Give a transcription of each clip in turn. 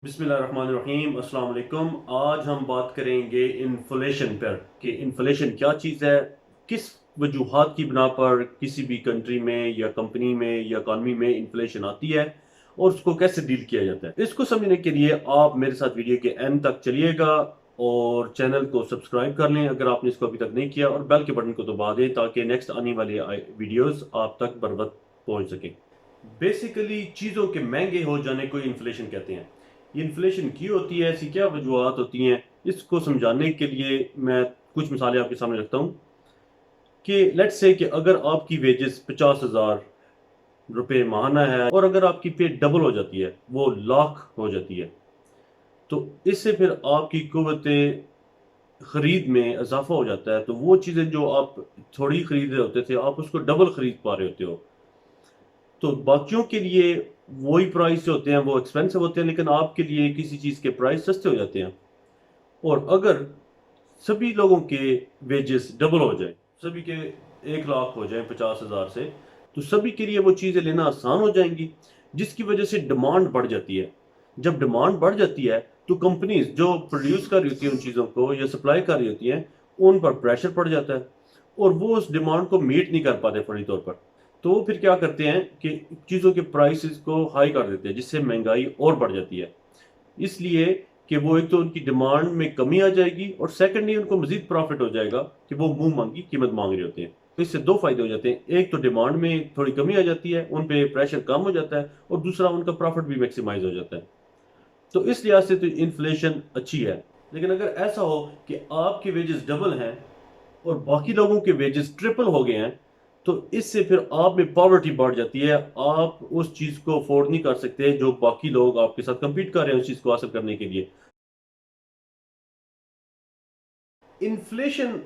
बिस्मिल्लाहिर्रहमानिर्रहीम अस्सलाम वालेकुम। आज हम बात करेंगे इन्फ्लेशन पर कि इन्फ्लेशन क्या चीज़ है, किस वजूहात की बिना पर किसी भी कंट्री में या कंपनी में या इकॉनमी में इन्फ्लेशन आती है और उसको कैसे डील किया जाता है। इसको समझने के लिए आप मेरे साथ वीडियो के एंड तक चलिएगा और चैनल को सब्सक्राइब कर लें अगर आपने इसको अभी तक नहीं किया, और बेल के बटन को दबा दें ताकि नेक्स्ट आने वाली वीडियोस आप तक बर वक्त पहुंच सके। बेसिकली चीज़ों के महंगे हो जाने को इन्फ्लेशन कहते हैं। ये इन्फ्लेशन क्यों होती है, ऐसी क्या वजूहत होती हैं, इसको समझाने के लिए मैं कुछ मिसालें आपके सामने रखता हूँ कि लेट्स से कि अगर आपकी वेजेस 50,000 रुपये माहाना है और अगर आपकी पे डबल हो जाती है, वो लाख हो जाती है, तो इससे फिर आपकी कुव्वत खरीद में इजाफा हो जाता है। तो वो चीज़ें जो आप थोड़ी खरीद रहे होते थे, आप उसको डबल खरीद पा रहे होते हो। तो बाकियों के लिए वही प्राइस जो होते हैं वो एक्सपेंसिव होते हैं, लेकिन आपके लिए किसी चीज़ के प्राइस सस्ते हो जाते हैं। और अगर सभी लोगों के वेजेस डबल हो जाए, सभी के 1 लाख हो जाए 50,000 से, तो सभी के लिए वो चीज़ें लेना आसान हो जाएंगी, जिसकी वजह से डिमांड बढ़ जाती है। जब डिमांड बढ़ जाती है तो कंपनीज जो प्रोड्यूस कर रही होती है उन चीज़ों को या सप्लाई कर रही होती हैं, उन पर प्रेशर पड़ जाता है और वो उस डिमांड को मीट नहीं कर पाते फौरी तौर पर। तो वो फिर क्या करते हैं कि चीज़ों के प्राइसेस को हाई कर देते हैं, जिससे महंगाई और बढ़ जाती है। इसलिए कि वो एक तो उनकी डिमांड में कमी आ जाएगी और सेकंडली उनको मजीद प्रॉफिट हो जाएगा कि वो मुंह मांगी कीमत मांग रहे होते हैं। तो इससे दो फायदे हो जाते हैं, एक तो डिमांड में थोड़ी कमी आ जाती है, उन पे प्रेशर कम हो जाता है, और दूसरा उनका प्रॉफिट भी मैक्सिमाइज हो जाता है। तो इस लिहाज से तो इन्फ्लेशन अच्छी है। लेकिन अगर ऐसा हो कि आपके वेजेस डबल हैं और बाकी लोगों के वेजेस ट्रिपल हो गए हैं, तो इससे फिर आप में पॉवर्टी बढ़ जाती है। आप उस चीज़ को अफोर्ड नहीं कर सकते जो बाकी लोग आपके साथ compete कर रहे हैं उस चीज़ को हासिल करने के लिए। इन्फ्लेशन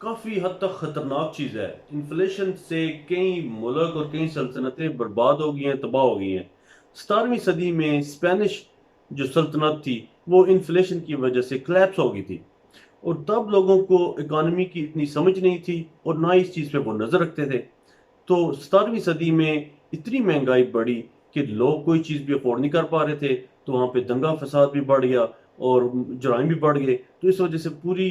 काफ़ी हद तक ख़तरनाक चीज़ है। इन्फ्लेशन से कई मुल्क और कई सल्तनतें बर्बाद हो गई हैं, तबाह हो गई हैं। 17वीं सदी में स्पेनिश जो सल्तनत थी, वो इन्फ्लेशन की वजह से क्लैप्स हो गई थी, और तब लोगों को इकॉनमी की इतनी समझ नहीं थी और ना इस चीज़ पे वो नज़र रखते थे। तो 17वीं सदी में इतनी महंगाई बढ़ी कि लोग कोई चीज़ भी अफोर्ड नहीं कर पा रहे थे, तो वहाँ पे दंगा फसाद भी बढ़ गया और जराइम भी बढ़ गए। तो इस वजह से पूरी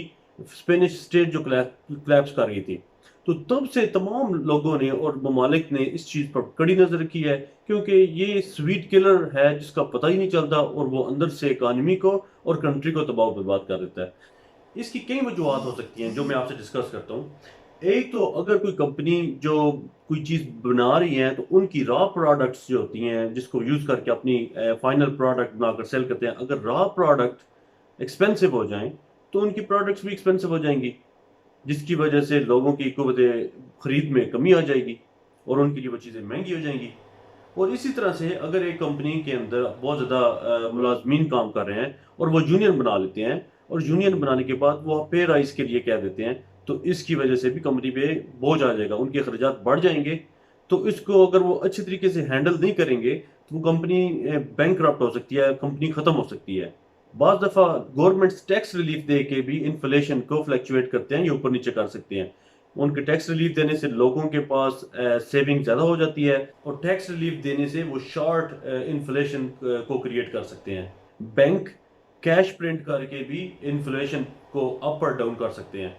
स्पेनिश स्टेट जो क्लैप्स कर गई थी। तो तब से तमाम लोगों ने और ममालिक ने इस चीज़ पर कड़ी नज़र रखी है, क्योंकि ये स्वीट किलर है जिसका पता ही नहीं चलता और वो अंदर से इकॉनमी को और कंट्री को तबाह बर्बाद कर देता है। इसकी कई वजूहत हो सकती हैं जो मैं आपसे डिस्कस करता हूँ। एक तो अगर कोई कंपनी जो कोई चीज़ बना रही है, तो उनकी रॉ प्रोडक्ट्स जो होती हैं जिसको यूज़ करके अपनी फाइनल प्रोडक्ट बनाकर सेल करते हैं, अगर रॉ प्रोडक्ट एक्सपेंसिव हो जाएं तो उनकी प्रोडक्ट्स भी एक्सपेंसिव हो जाएंगी, जिसकी वजह से लोगों की कुव्वत खरीद में कमी आ जाएगी और उनके लिए वो चीज़ें महंगी हो जाएंगी। और इसी तरह से अगर एक कंपनी के अंदर बहुत ज़्यादा मुलाजमीन काम कर रहे हैं और वो यूनियन बना लेते हैं, और यूनियन बनाने के बाद वो पे राइज के लिए कह देते हैं, तो इसकी वजह से भी कंपनी पे बोझ आ जाएगा, उनके अखराजात बढ़ जाएंगे। तो इसको अगर वो अच्छे तरीके से हैंडल नहीं करेंगे तो वो कंपनी बैंक हो सकती है, कंपनी ख़त्म हो सकती है। बाज़ दफ़ा गवर्नमेंट्स टैक्स रिलीफ दे के भी इन्फ्लेशन को फ्लैक्चुएट करते हैं या ऊपर नीचे कर सकते हैं। उनके टैक्स रिलीफ देने से लोगों के पास सेविंग ज़्यादा हो जाती है, और टैक्स रिलीफ देने से वो शॉर्ट इन्फ्लेशन को क्रिएट कर सकते हैं। बैंक कैश प्रिंट करके भी इन्फ्लेशन को अप और डाउन कर सकते हैं।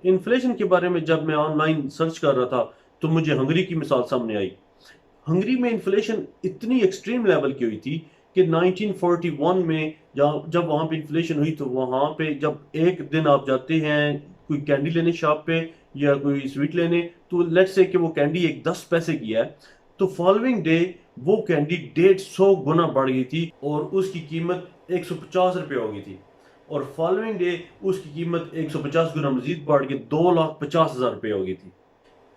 इन्फ्लेशन के बारे में जब मैं ऑनलाइन सर्च कर रहा था, तो मुझे हंगरी की मिसाल सामने आई। हंगरी में इन्फ्लेशन इतनी एक्सट्रीम लेवल की हुई थी कि 1941 में जब वहाँ पे इन्फ्लेशन हुई, तो वहाँ पे जब एक दिन आप जाते हैं कोई कैंडी लेने शॉप पे या कोई स्वीट लेने, तो लेट्स से कि वो कैंडी एक 10 पैसे की है, तो फॉलोइंग डे वो कैंडी 150 गुना बढ़ गई थी और उसकी कीमत 150 रुपये हो गई थी। और फॉलोइंग डे उसकी कीमत 150 गुना मजीद बढ़ के 2,50,000 रुपये हो गई थी।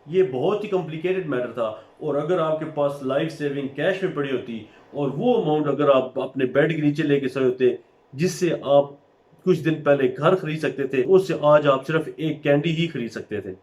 ये बहुत ही कॉम्प्लिकेटेड मैटर था, और अगर आपके पास लाइफ सेविंग कैश में पड़ी होती और वो अमाउंट अगर आप अपने बेड के नीचे लेके सोए होते, जिससे आप कुछ दिन पहले घर खरीद सकते थे, उससे आज आप सिर्फ एक कैंडी ही खरीद सकते थे।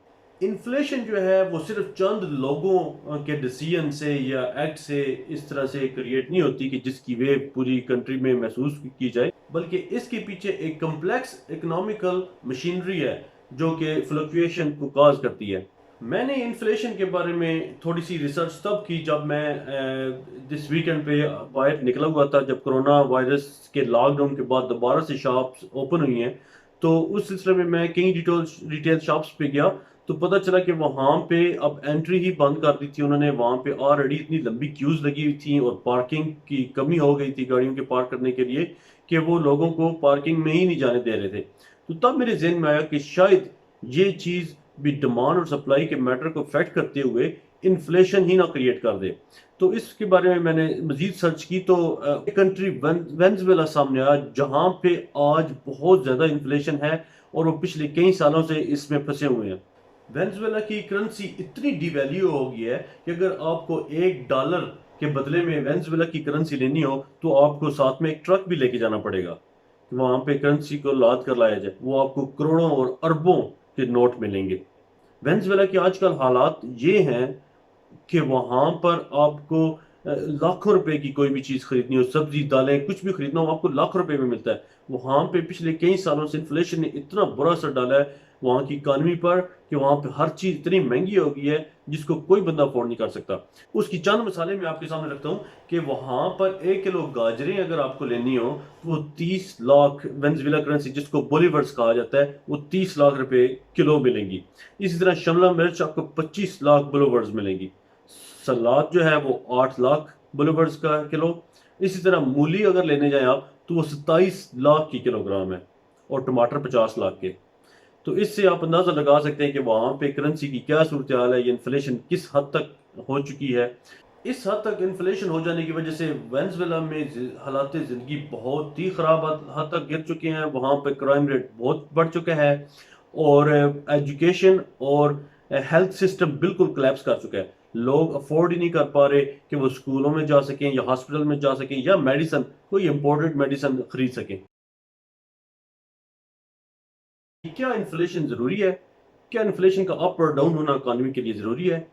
इन्फ्लेशन जो है वो सिर्फ चंद लोगों के डिसीजन से या एक्ट से इस तरह से क्रिएट नहीं होती कि जिसकी वे पूरी कंट्री में महसूस की जाए, बल्कि इसके पीछे एक कम्प्लेक्स इकोनॉमिकल मशीनरी है जो कि फ्लक्चुएशन को काज करती है। मैंने इन्फ्लेशन के बारे में थोड़ी सी रिसर्च तब की जब मैं दिस वीकेंड पे बाहर निकला हुआ था, जब कोरोना वायरस के लॉकडाउन के बाद दोबारा से शॉप्स ओपन हुई हैं। तो उस सिलसिले में मैं कई रिटेल शॉप्स पे गया, तो पता चला कि वहाँ पे अब एंट्री ही बंद कर दी थी उन्होंने। वहाँ पे ऑलरेडी इतनी लंबी क्यूज लगी हुई थी और पार्किंग की कमी हो गई थी गाड़ियों के पार्क करने के लिए, कि वो लोगों को पार्किंग में ही नहीं जाने दे रहे थे। तो तब मेरे जहन में आया कि शायद ये चीज़ भी डिमांड और सप्लाई के मैटर को अफेक्ट करते हुए इन्फ्लेशन ही ना क्रिएट कर दे। तो इसके बारे में मैंने मजीद सर्च की, तो एक कंट्री वेनेजुएला सामने आया जहां पे आज बहुत ज़्यादा इन्फ्लेशन है और वो पिछले कई सालों से इसमें फंसे हुए हैं। वेनेजुएला की करेंसी इतनी डिवैल्यू हो गई है कि अगर आपको $1 के बदले में वेनेजुएला की करेंसी लेनी हो तो आपको साथ में एक ट्रक भी लेके जाना पड़ेगा, वहां पे करेंसी को लाद कर लाया जाए। वो आपको करोड़ों और अरबों के नोट मिलेंगे। वेनेजुएला के आजकल हालात ये हैं कि वहां पर आपको लाखों रुपए की कोई भी चीज खरीदनी हो, सब्जी दालें कुछ भी खरीदना हो, आपको लाखों रुपए में मिलता है। वहां पे पिछले कई सालों से इन्फ्लेशन ने इतना बुरा असर डाला है वहां की इकानमी पर कि वहां पे हर चीज इतनी महंगी हो गई है जिसको कोई बंदा अफोर्ड नहीं कर सकता। उसकी चंद मिसालें मैं आपके सामने रखता हूँ कि वहां पर 1 किलो गाजरें अगर आपको लेनी हो तो वो 30 लाख वेनेजुएला करेंसी, जिसको बोलीवर्स कहा जाता है, वो 30 लाख रुपए किलो मिलेंगी। इसी तरह शिमला मिर्च आपको 25 लाख बोलीवर्स मिलेंगी। सलाद जो है वो 8 लाख बोलीवर्स का किलो। इसी तरह मूली अगर लेने जाएं आप तो वो 27 लाख की किलोग्राम है, और टमाटर 50 लाख के। तो इससे आप अंदाजा लगा सकते हैं कि वहां पे करेंसी की क्या सूरत हाल है, ये इन्फ्लेशन किस हद तक हो चुकी है। इस हद तक इन्फ्लेशन हो जाने की वजह से वेनेजुएला में हालात ज़िंदगी बहुत ही ख़राब हद तक गिर चुके हैं। वहाँ पे क्राइम रेट बहुत बढ़ चुका है और एजुकेशन और हेल्थ सिस्टम बिल्कुल कोलैप्स कर चुका है। लोग अफोर्ड ही नहीं कर पा रहे कि वो स्कूलों में जा सकें या हॉस्पिटल में जा सकें या मेडिसिन, कोई इम्पोर्टेड मेडिसिन खरीद सकें। क्या इन्फ्लेशन ज़रूरी है? क्या इन्फ्लेशन का अप और डाउन होना इकॉनमी के लिए ज़रूरी है?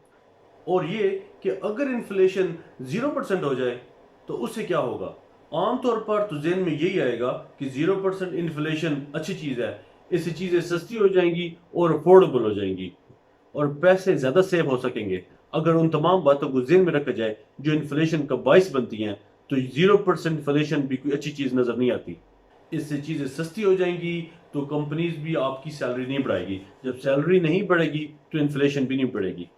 और ये कि अगर इन्फ्लेशन 0% हो जाए तो उससे क्या होगा? आमतौर पर तो ज़हन में यही आएगा कि 0% इन्फ्लेशन अच्छी चीज़ है, इससे चीज़ें सस्ती हो जाएंगी और अफोर्डेबल हो जाएंगी और पैसे ज़्यादा सेव हो सकेंगे। अगर उन तमाम बातों को ज़हन में रखा जाए जो इन्फ्लेशन का बायस बनती हैं, तो 0% इन्फ्लेशन भी कोई अच्छी चीज़ नज़र नहीं आती। इससे चीज़ें सस्ती हो जाएंगी तो कंपनीज भी आपकी सैलरी नहीं बढ़ाएगी, जब सैलरी नहीं बढ़ेगी तो इन्फ्लेशन भी नहीं बढ़ेगी।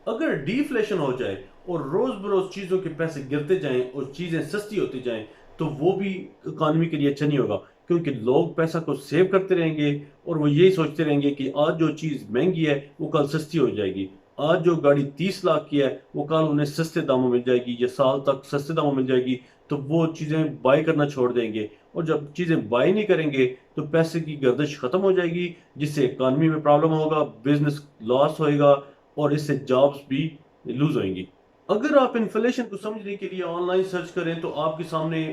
अगर डिफ्लेशन हो जाए और रोज बरोज चीजों के पैसे गिरते जाएं और चीजें सस्ती होती जाएं, तो वो भी इकॉनमी के लिए अच्छा नहीं होगा, क्योंकि लोग पैसा को सेव करते रहेंगे और वो यही सोचते रहेंगे कि आज जो चीज महंगी है वो कल सस्ती हो जाएगी। आज जो गाड़ी 30 लाख की है वो कल उन्हें सस्ते दामों में मिल जाएगी या साल तक सस्ते दामों में मिल जाएगी, तो वो चीजें बाय करना छोड़ देंगे। और जब चीजें बाय नहीं करेंगे तो पैसे की गर्दिश खत्म हो जाएगी, जिससे इकॉनमी में प्रॉब्लम होगा, बिजनेस लॉस होएगा और इससे जॉब्स भी लूज होंगी। अगर आप इन्फ्लेशन को समझने के लिए ऑनलाइन सर्च करें तो आपके सामने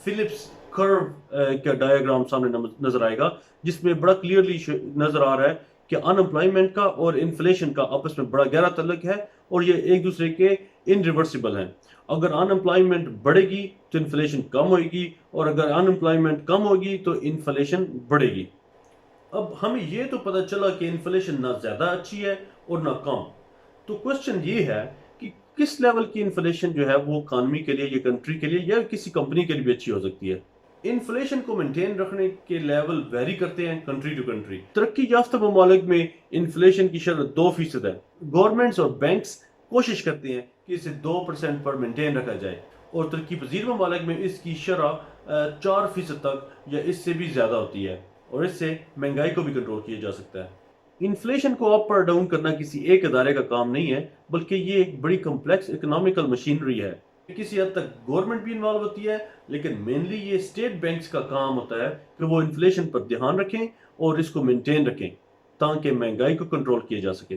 फिलिप्स कर्व का डायग्राम सामने नजर आएगा, जिसमें बड़ा क्लियरली नजर आ रहा है कि अनएम्प्लॉयमेंट का और इन्फ्लेशन का आपस में बड़ा गहरा तल्लुक है और ये एक दूसरे के इनरिवर्सिबल हैं। अगर अनएम्प्लॉयमेंट बढ़ेगी तो इन्फ्लेशन कम होगी और अगर अनएम्प्लॉयमेंट कम होगी तो इन्फ्लेशन बढ़ेगी। अब हमें ये तो पता चला कि इन्फ्लेशन ना ज्यादा अच्छी है और ना कम। तो क्वेश्चन ये है कि किस लेवल की इन्फ्लेशन जो है वो इकॉनमी के लिए या कंट्री के लिए या किसी कंपनी के लिए भी अच्छी हो सकती है। इन्फ्लेशन को मेंटेन रखने के लेवल वेरी करते हैं कंट्री टू कंट्री। तरक्की याफ्ता ममालिक में इन्फ्लेशन की शरह 2% है। गवर्नमेंट्स और बैंक्स कोशिश करते हैं कि इसे 2% पर मेंटेन रखा जाए और तरक्की पजीर ममालिक में इसकी शरह 4% तक या इससे भी ज्यादा होती है और इससे महंगाई को भी कंट्रोल किया जा सकता है। इन्फ्लेशन को अप और डाउन करना किसी एक अदारे का काम नहीं है, बल्कि ये एक बड़ी कम्प्लेक्स इकोनॉमिकल मशीनरी है। किसी हद तक गवर्नमेंट भी इन्वॉल्व होती है, लेकिन मेनली ये स्टेट बैंक्स का काम होता है कि वो इन्फ्लेशन पर ध्यान रखें और इसको मेंटेन रखें ताकि महंगाई को कंट्रोल किया जा सके।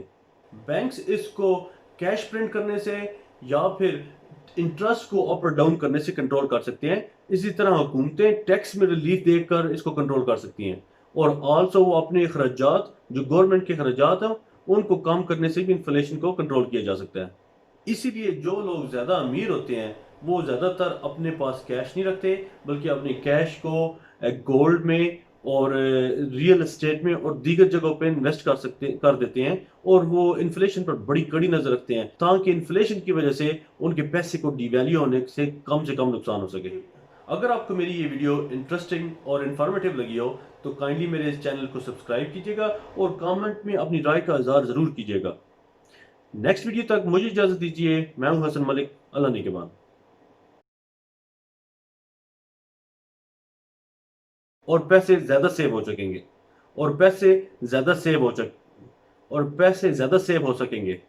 बैंक्स इसको कैश प्रिंट करने से या फिर इंटरेस्ट को अप और डाउन करने से कंट्रोल कर सकते हैं। इसी तरह हुकूमतें टैक्स में रिलीफ देकर इसको कंट्रोल कर सकती हैं और आल्सो वो अपने अखराजात जो गवर्नमेंट के अखराजात हैं उनको कम करने से भी इन्फ्लेशन को कंट्रोल किया जा सकता है। इसीलिए जो लोग ज़्यादा अमीर होते हैं वो ज़्यादातर अपने पास कैश नहीं रखते, बल्कि अपने कैश को गोल्ड में और रियल एस्टेट में और दीगर जगहों पे इन्वेस्ट कर देते हैं, और वो इन्फ्लेशन पर बड़ी कड़ी नजर रखते हैं ताकि इन्फ्लेशन की वजह से उनके पैसे को डिवैल्यू होने से कम नुकसान हो सके। अगर आपको मेरी ये वीडियो इंटरेस्टिंग और इन्फॉर्मेटिव लगी हो तो काइंडली मेरे इस चैनल को सब्सक्राइब कीजिएगा और कमेंट में अपनी राय का इजहार जरूर कीजिएगा। नेक्स्ट वीडियो तक मुझे इजाजत दीजिए। मैं हूं हसन मलिक। अल्लाह निगहबान। और पैसे ज्यादा सेव हो सकेंगे और पैसे ज्यादा सेव हो सकेंगे।